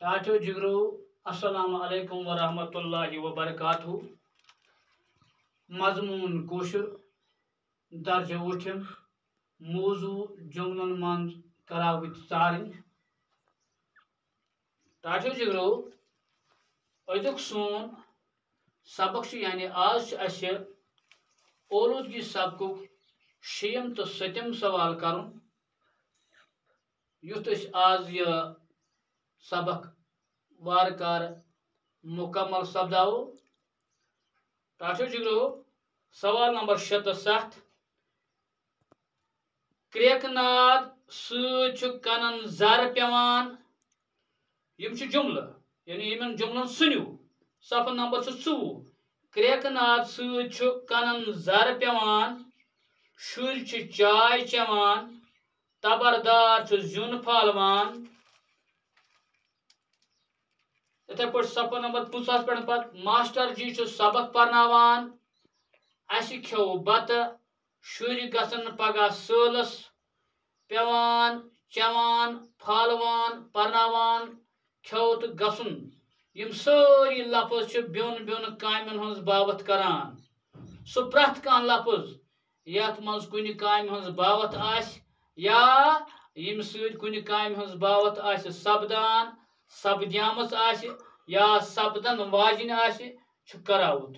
टाटो जिगरो अस्सलाम वालेकुम व रहमतुल्लाहि व बरकातहू। मजमून कोशुर दर्ज उठिम मौजू जुमलन मंज करावित चारिन। टाटो जिगरो अजुक सोन सबक यानी आज असे ओलूदगी सबकुक शेम तो सतम सवाल कर युत आज यह सबक वारकार मुकम्मल सपदाओ। टाटो जिगरो सवाल नंबर 7 क्रेकनाद कनन जर पेवान यम जुमल यानी इन जुमलन सुनियो। सफर नंबर 4 क्रेकनाद कनन जर पेवान शुर चाय चवान तबरदार जुन फालवान। इथे पे सफर नंबर 50 पे मास्टर जी सबक परनावान अस खो बत शुर गसन पगह सलस पेवान चवान फालवान परनावान खो तो गसन यम सारी लफ्ज ब्योन ब्योन कामन हज बावत करान। सो प्रथ कह लफ्ज यथ मज कुन काम हज बावत आस या यम सद कुन काम हज बावत आस सपदान सपद्यामस आस या सपदन वाजिन आस करावत।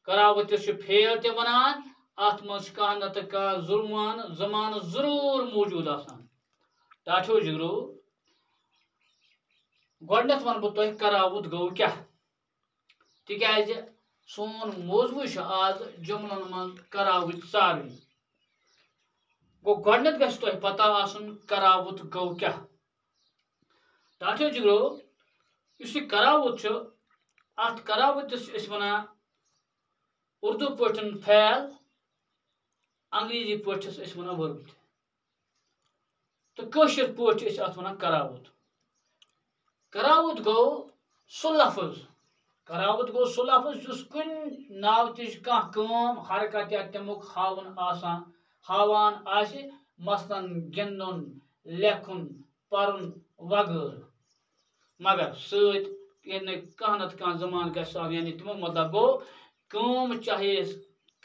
करावत फेल ते वनान अत मज कह नत कह जुर्मान जमान जरूर मौजूद आसान। टाटो जिगरो गोडनथ वन बह तुह करावत गो क्या तिकाज सोन मौजू आज जुमलन मज करावत सारे गो गोडनथ गछ तुह पता आसन करावत गो क्या। टाटो जिगरो इस करावत अत करावत वन उर्दू पठन फैल अंग्रेजी पठस वन वर्ब तो कशर पठ अत वन करावत। करावत गो सो लफ्ज करावत गो सो लफ्ज जुस कुन नाव तिज कह काम हरकत या तमुक हावन आसान हावान आसि मसलन गिंदुन लेखुन परन वगैरह मगर सत कह नत कह जमान गस यानी तमो मतलब गो काम चाहे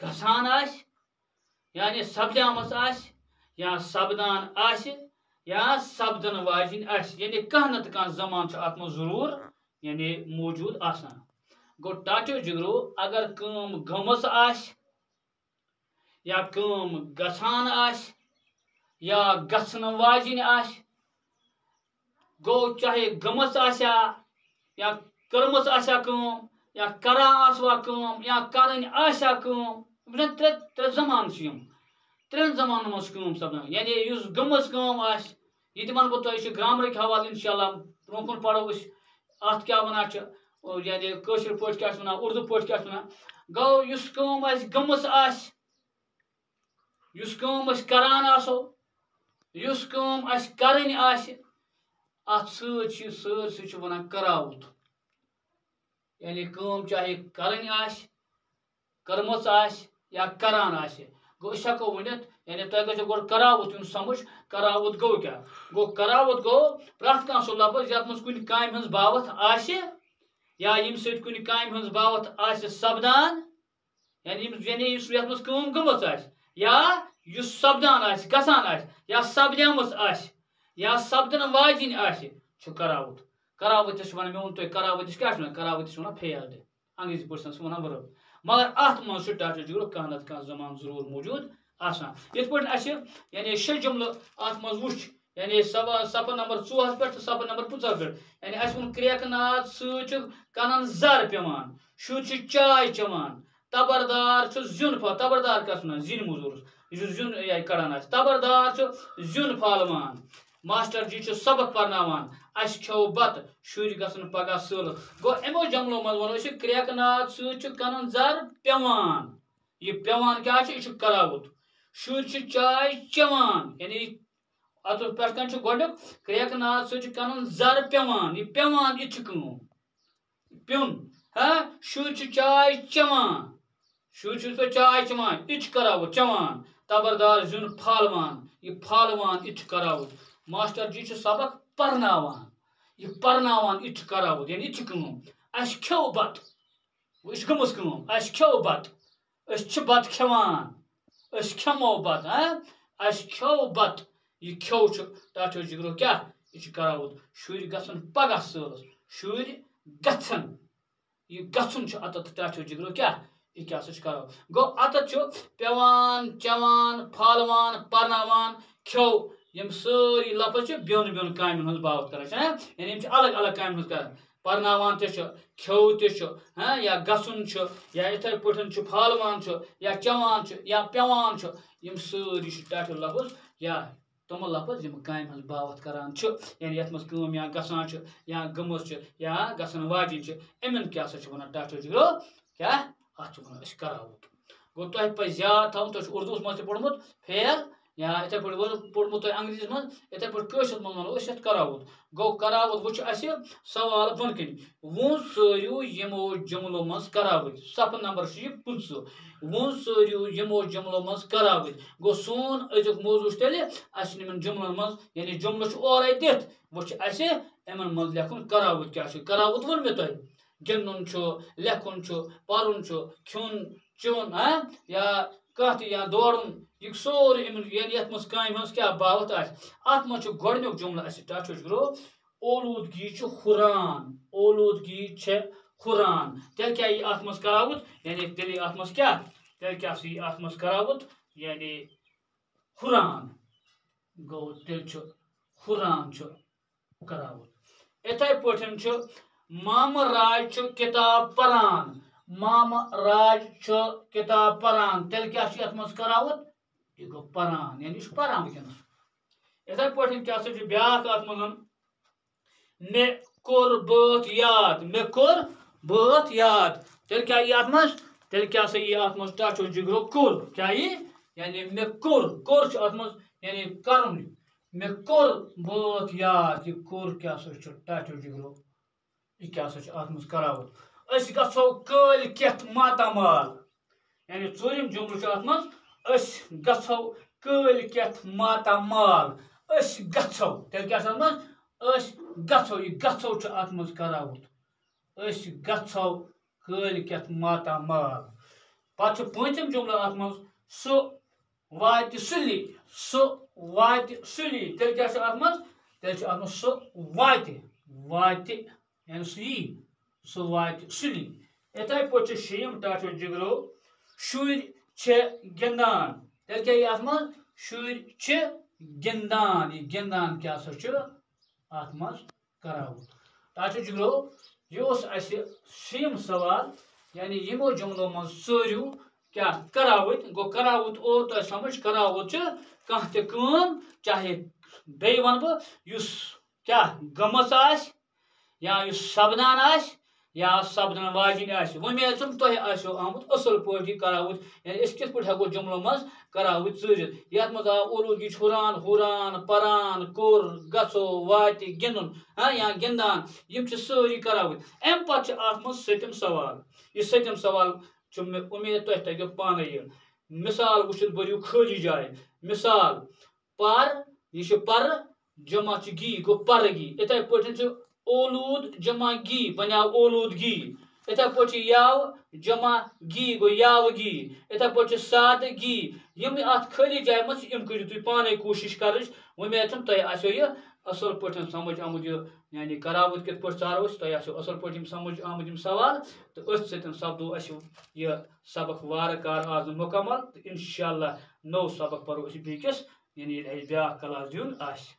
गसान आस यानी सपद्यामस आस या सपदान आस या सपदन वाजिन आस यानी कह नत कह जमान अत मज जरूर यानी मौजूद आसान। गो टाटो जिगरो अगर काम गमस आस या काम गसान आस या गसन वाजिन आस गो चाहे गमस आसा या कर्मस आसा काम या करा आसवा काम या करन आसा काम त्रे जमान त्रेन जमान मज काम सपदान यानी युस गमस काम आस ये वन बह तुह ग्रामर के हवाले इंशाल्लाह ब्रोकन पढ़ो अत क्या वन यानी कशर पठ क्या वन उर्दू पठ क्या वन गो युस काम आस गमस आस युस काम अस करान आसो युस काम अस करन आस अत सर वन करावत यानी काम चाहे करन आस कर्मस आस या करान आस गो अस हेको वनित यानी तुह गो गो करावत युन समझ करावत गो क्या गो करावत गो प्रथ कह सो लफ्ज यथ मज कुन काम हज बावत आस या यम सत कुन काम हज बावत आस सपदान यानी यथ मज काम गमस आस या युस सपदान आस गसान आस या सपद्यामस आस या सपदन वाजिन आस करावत। करावत वन मे तुह करावत क्या करावत वन फेल दे अंग्रेजी पर्सन वन वर्ब मगर अत मज टाटो जिगरो कह नत कह जमान जरूर मौजूद आसान। ये यानी 6 जुमल अत मज वो यानी सफर नंबर 4 पे सफर नंबर 50 पे यानी अस वो क्रेकनाद कनन जर पेवान शुर चाय चवान तबरदार जुन तबरदार कस जिन मजूर जुन कड़ान तबरदार जुन फालवान मास्टर जी सबक परनावान अस खो बत शुर गसन पगह सल गो एमो जमलो मज वो क्रेकनाद कनन जर पेवान यह पेवान क्या करावत शुर चाय चवान यानी अत पे गोडुक क्रेकनाद कनन जर पेवान यह पेवान यह प्युन शुर चाय चवान शुर चाय चवान यह करावत चवान तबरदार जुन फालवान यह फालवान यह करावत मास्टर जी सबक परनावान यह परनावान यह करावत यानी यह कम अस खेव बत वह गमस कम अस खेव बत अस बत खेवान अस खेमो बत अस खेव बत यह खेव टाटो जिगरो क्या यह करावत शुर गसन पगह सलस शुर गथन यह गथुन अतत टाटो जिगरो क्या यह क्या करो गो अतत पेवान चवान फालवान परनावान खेव यम सारी लफज बिन बिन काम हज बावत कर यानी अलग अलग काम हज कर परनावान खेव या गसन या इथे पे फालवान या चवान या पेवान यम सारी टाटो लफज या तम लफज यम काम हज बावत करान यानी ये मज या गसान या गमस या गसन वाजिन अमन क्या वन टाटो जिगरो क्या अत वन करावत गो तुह पे याद थवन तुम उर्दू मज पोर्मुत फेल या इथे पे पोर्मुत तुम अंग्रेजी मज इथे पे कशर मज वो करावत गो करावत वो सवाल बन कन वो सरू यमो जुमलो मज करावत सफ नंबर 50 वो सरू यमो जुमलो मज करावत गो सोन अजुक मौजू तेल अमन जुमलन मज यानी जुमलो ओर दिथ वो अमन मज लेखुन करावत क्या करावत वन मे तुम गिंदन लेखुन पर्न खुन चुन या कत या दौड़न यह सोर यानी ये मज काम क्या बावत अत मज गोडनुक जुमल टाटो जिगरो ओलूदगी हुरान ओलूदगी हुरान तेल क्या यह अत मज करावत यानी तेल अत मज क्या तेल क्या अत मज करावत यानी हुरान गो तेल हुरान करावत इथे पे माम राज किताब परान माम राज किताब परान तेल क्या मज करावत यह गो परान यानी परान वनस इथे पे क्या ब्या अत मज मे कोर बात याद तेल क्या अत मज तेल क्या अत मज टाटो जिगरो कोर क्या यानी मे कोर अत मज यानी कर मे कोर बात याद यह कोर क्या टाटो जिगरो यह क्या अत मज करावत गो कल केत मातामाल यानी चूरिम जुमल अत मज गो कल केत मातामाल गो तेल क्या अत मज गो यह गो अत मज करावत गो कल केत मातामाल पे पंचम जुमल अत मज सो वात सुली तेल क्या अत मज तेल अत मज सो वात यानी सो वात सुली इथे पे शेम टाटो जिगरो शुर गिंदान तेल क्या अत मज शुर गिंदान यह गिंदान क्या अत मज करावत टाटो जिगरो यह शेम सवाल यानी यमो जुमलो मज सरू क्या करावत गो करावत ओ तो समझ करावत कह तम चाहे बे वन बह क्या गमस या सपदान या सपदन वाजिन उम्मीद तुम आमुत असल पे करावत यानी कित पे हेको जुमलो मज करावत चूरित ये मज आव ओलूदगी हुरान हुरान परान कोर गो वात गिंदन या गिंदान यम सारी करावत अम पे अत मज सतम सवाल यह सतम सवाल मे उम्मीद तुम तगो पाने यह मिसाल वुचित बरियो खाली जाए मिसाल पर यह पर जमा गी गो परगी इथे पे ओलूद जमा गी बनाव ओलूदगी इथे पे याव जमा गी गो यावगी इथे पे सादगी यम अत खाली जाए मज यम करो तुम पाने कोशिश कर उम्मीद तुम यह असल पे समझ आमुत यानी करावत कित पे चारो तुम असल पे समझ आमुत सवाल तो अथ सपदो यह सबक वार कार आज मुकम्मल तो इंशाअल्लाह नौ सबक परो बेकिस यानी ब्या क्लास दिन